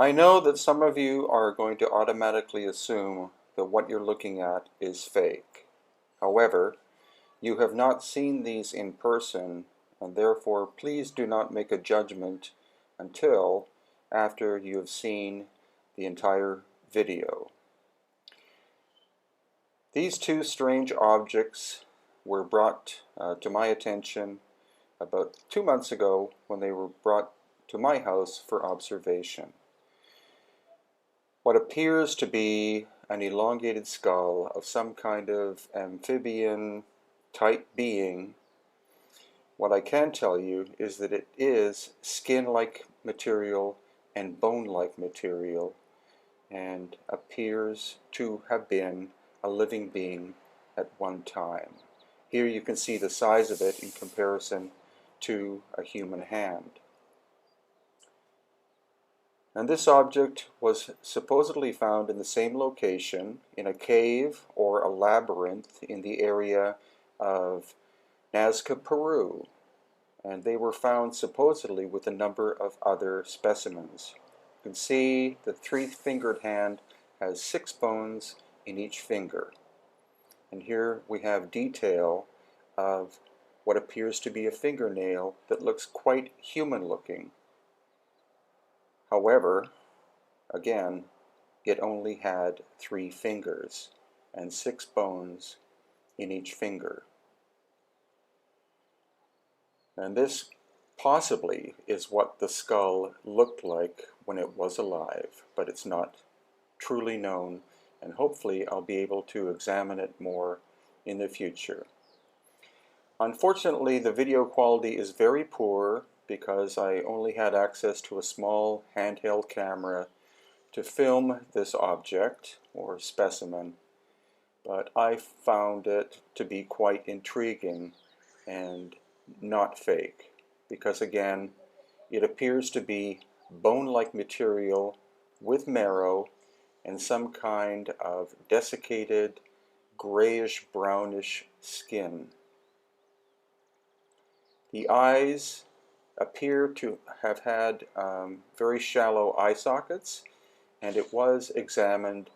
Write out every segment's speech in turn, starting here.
I know that some of you are going to automatically assume that what you're looking at is fake. However, you have not seen these in person, and therefore please do not make a judgment until after you have seen the entire video. These two strange objects were brought to my attention about 2 months ago when they were brought to my house for observation. What appears to be an elongated skull of some kind of amphibian type being, what I can tell you is that it is skin-like material and bone-like material and appears to have been a living being at one time. Here you can see the size of it in comparison to a human hand. And this object was supposedly found in the same location in a cave or a labyrinth in the area of Nazca, Peru, and they were found supposedly with a number of other specimens. You can see the three-fingered hand has 6 bones in each finger. And here we have detail of what appears to be a fingernail that looks quite human-looking. However, again, it only had 3 fingers and 6 bones in each finger. And this possibly is what the skull looked like when it was alive, but it's not truly known, and hopefully I'll be able to examine it more in the future. Unfortunately, the video quality is very poor because I only had access to a small handheld camera to film this object or specimen, but I found it to be quite intriguing and not fake, because again, it appears to be bone-like material with marrow and some kind of desiccated grayish brownish skin. The eyes appear to have had very shallow eye sockets, and it was examined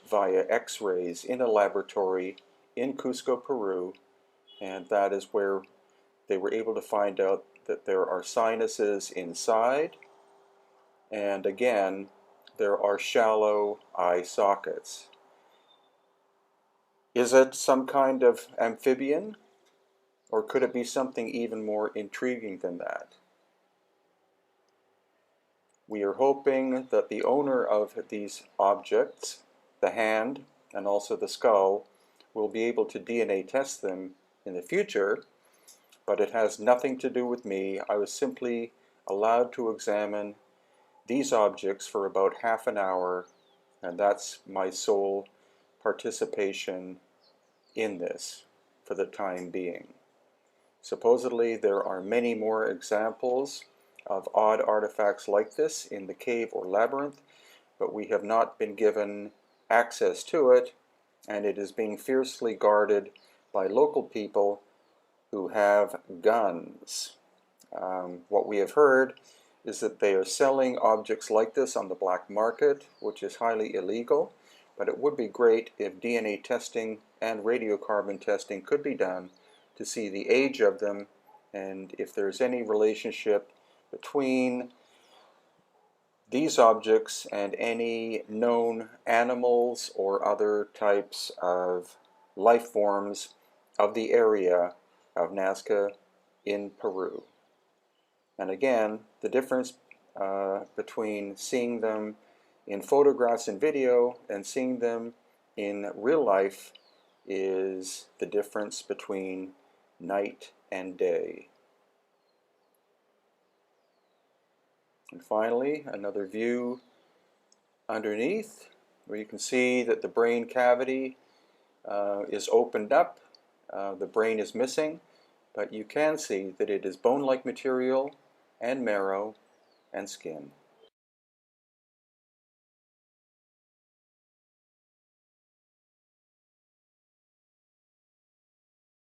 via x-rays in a laboratory in Cusco, Peru, and that is where they were able to find out that there are sinuses inside, and again, there are shallow eye sockets. Is it some kind of amphibian? Or could it be something even more intriguing than that? We are hoping that the owner of these objects, the hand and also the skull, will be able to DNA test them in the future, but it has nothing to do with me. I was simply allowed to examine these objects for about half an hour, and that's my sole participation in this for the time being. Supposedly there are many more examples of odd artifacts like this in the cave or labyrinth, but we have not been given access to it, and it is being fiercely guarded by local people who have guns. What we have heard is that they are selling objects like this on the black market, which is highly illegal, but it would be great if DNA testing and radiocarbon testing could be done to see the age of them and if there's any relationship between these objects and any known animals or other types of life forms of the area of Nazca in Peru. And again, the difference between seeing them in photographs and video and seeing them in real life is the difference between night and day. And finally, another view underneath where you can see that the brain cavity is opened up. The brain is missing, but you can see that it is bone-like material and marrow and skin.